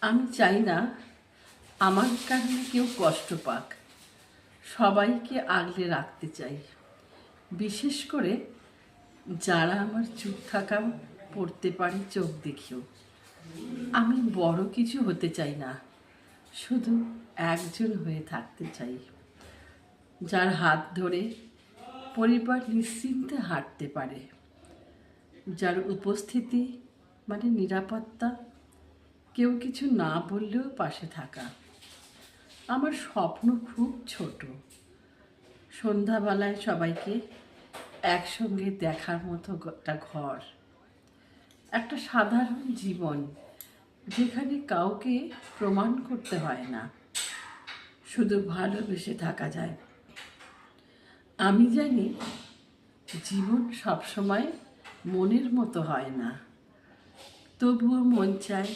আমি চাই না আমার কারণে কেউ কষ্ট পাক। সবাইকে আগলে রাখতে চাই, বিশেষ করে যারা আমার চুপ থাকা পড়তে পারে চোখ দেখেও। আমি বড় কিছু হতে চাই না, শুধু একজন হয়ে থাকতে চাই, যার হাত ধরে পরিবার নিশ্চিন্তে হাঁটতে পারে, যার উপস্থিতি মানে নিরাপত্তা, কেউ কিছু না বললেও পাশে থাকা। আমার স্বপ্ন খুব ছোট, সন্ধ্যাবেলায় সবাইকে একসঙ্গে দেখার মতো একটা ঘর, একটা সাধারণ জীবন যেখানে কাউকে প্রমাণ করতে হয় না, শুধু ভালোবেসে থাকা যায়। আমি জানি জীবন সবসময় মনের মতো হয় না, তবুও মন চায়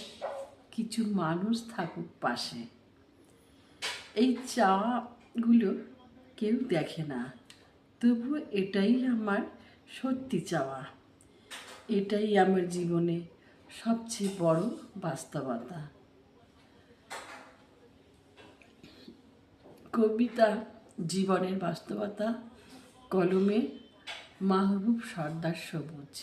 কিছু মানুষ থাকুক পাশে। এই চাওয়াগুলো কেউ দেখে না, তবুও এটাই আমার সত্যি চাওয়া। এটাই আমার জীবনে সবচেয়ে বড় বাস্তবতা। কবিতা জীবনের বাস্তবতা, কলমে মাহবুব সর্দার সবুজ।